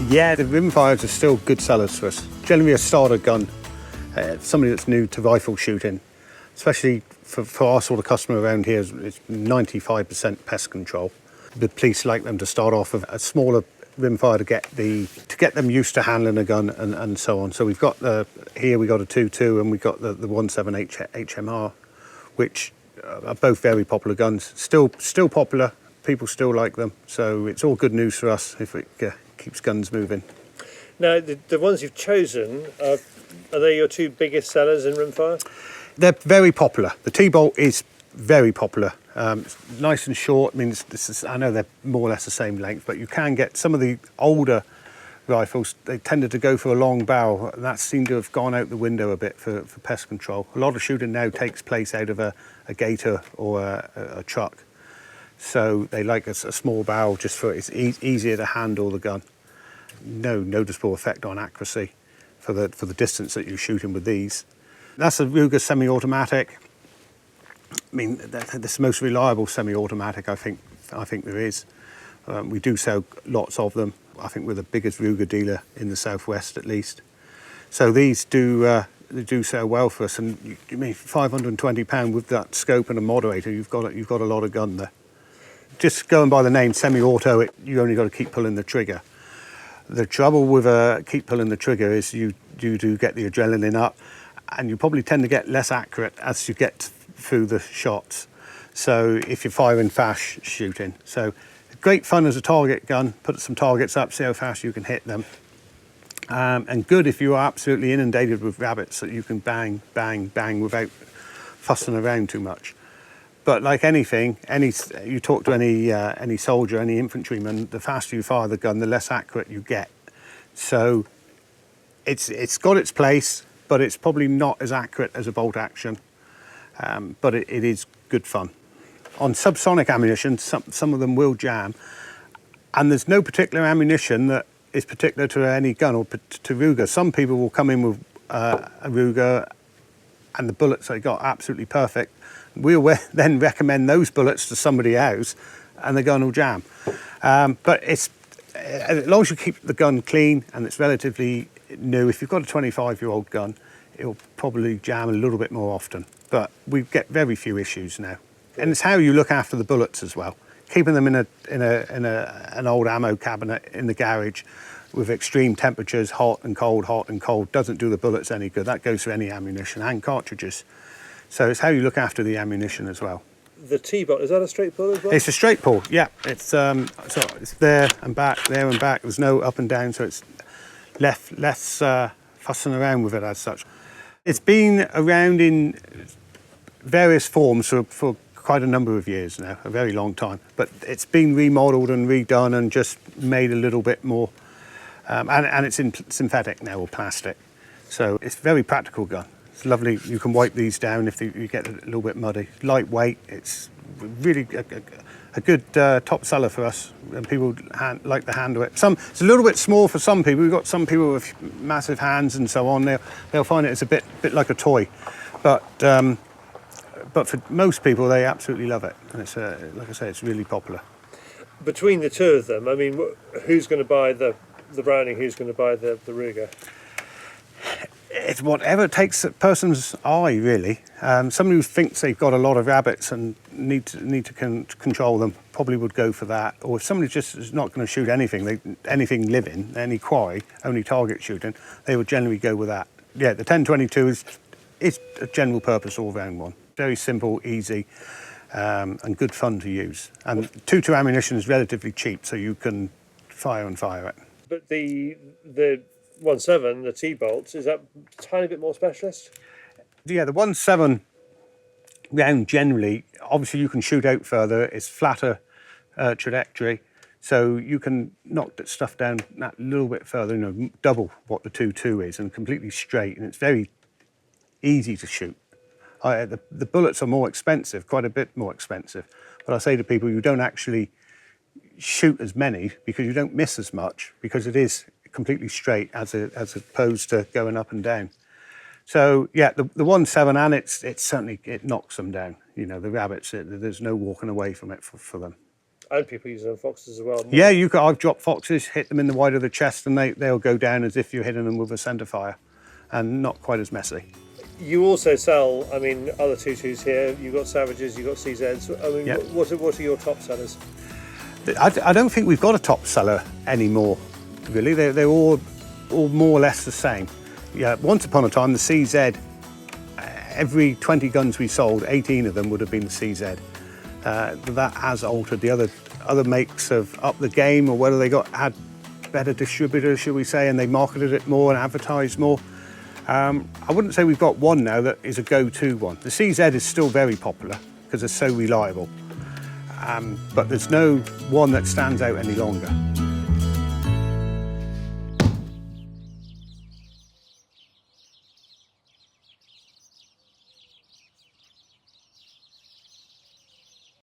Yeah, the rimfires are still good sellers for us. Generally a starter gun, somebody that's new to rifle shooting, especially for our sort of customer around here, it's 95% pest control. The police like them to start off with a smaller rimfire to get them used to handling a gun and so on. So we've got here we got a 2.2 and we got the 1.7 HMR, which are both very popular guns. Still popular. People still like them. So it's all good news for us if it keeps guns moving. Now, the ones you've chosen, are they your two biggest sellers in rimfire? They're very popular. The T-bolt is very popular. It's nice and short. I mean, I know they're more or less the same length, but you can get some of the older rifles, they tended to go for a long barrel, and that seemed to have gone out the window a bit for pest control. A lot of shooting now takes place out of a gator or a truck. So they like a small barrel just for it's easier to handle the gun. No noticeable effect on accuracy for the distance that you're shooting with these. That's a Ruger semi-automatic. I mean, that's the most reliable semi-automatic I think there is. We do sell lots of them. I think we're the biggest Ruger dealer in the southwest, at least. So these they do sell well for us. And you mean £520 with that scope and a moderator, you've got a lot of gun there. Just going by the name semi-auto, you only got to keep pulling the trigger. The trouble with keep pulling the trigger is you do get the adrenaline up, and you probably tend to get less accurate as you get through the shots. So if you're firing fast shooting. So great fun as a target gun, put some targets up, see how fast you can hit them. And good if you are absolutely inundated with rabbits, that you can bang, bang, bang without fussing around too much. But like anything, you talk to any soldier, any infantryman, the faster you fire the gun, the less accurate you get. So it's got its place, but it's probably not as accurate as a bolt action. But it is good fun. On subsonic ammunition, some of them will jam, and there's no particular ammunition that is particular to any gun or to Ruger. Some people will come in with a Ruger and the bullets they got absolutely perfect. We'll then recommend those bullets to somebody else and the gun will jam. But as long as you keep the gun clean and it's relatively new, if you've got a 25-year-old gun, it'll probably jam a little bit more often. But we get very few issues now. And it's how you look after the bullets as well. Keeping them in an old ammo cabinet in the garage with extreme temperatures, hot and cold, doesn't do the bullets any good. That goes for any ammunition and cartridges. So it's how you look after the ammunition as well. The T-bolt, is that a straight pull as well? It's a straight pull, yeah. It's it's there and back. There's no up and down, so it's less fussing around with it as such. It's been around in various forms for quite a number of years now, a very long time. But it's been remodelled and redone and just made a little bit more. And it's in synthetic now, or plastic. So it's a very practical gun. It's lovely. You can wipe these down if you get a little bit muddy. Lightweight. It's really a good top seller for us, and people like to handle it. It's a little bit small for some people. We've got some people with massive hands and so on. They'll find it as a bit like a toy, but for most people, they absolutely love it. And it's like I say, it's really popular. Between the two of them, I mean, who's going to buy the Browning? Who's going to buy the Ruger? It's whatever takes a person's eye, really. Somebody who thinks they've got a lot of rabbits and need to control them probably would go for that. Or if somebody just is not going to shoot anything living, any quarry, only target shooting, they would generally go with that. Yeah, the 1022 is a general purpose all-round one. Very simple, easy, and good fun to use. And 2.2 ammunition is relatively cheap, so you can fire it. But the 1.7, the T-bolts, is that a tiny bit more specialist? Yeah, the 1.7 round generally, obviously you can shoot out further, it's flatter trajectory, so you can knock stuff down that little bit further, double what the 2.2 is, and completely straight, and it's very easy to shoot. The bullets are more expensive, quite a bit more expensive, but I say to people, you don't actually shoot as many because you don't miss as much, because it is completely straight as opposed to going up and down. So yeah, the 1.7, and it certainly knocks them down. The rabbits, there's no walking away from it for them. And people using them foxes as well. Yeah, I've dropped foxes, hit them in the wide of the chest, and they'll go down as if you're hitting them with a centre fire, and not quite as messy. You also sell, I mean, other tutus here. You've got Savages, you've got CZs. I mean, Yep. what are your top sellers? I don't think we've got a top seller anymore, really. They're all more or less the same. Yeah, once upon a time, the CZ, every 20 guns we sold, 18 of them would have been the CZ. That has altered. The other makes have upped the game, or whether they had better distributors, should we say, and they marketed it more and advertised more. I wouldn't say we've got one now that is a go-to one. The CZ is still very popular because it's so reliable, but there's no one that stands out any longer.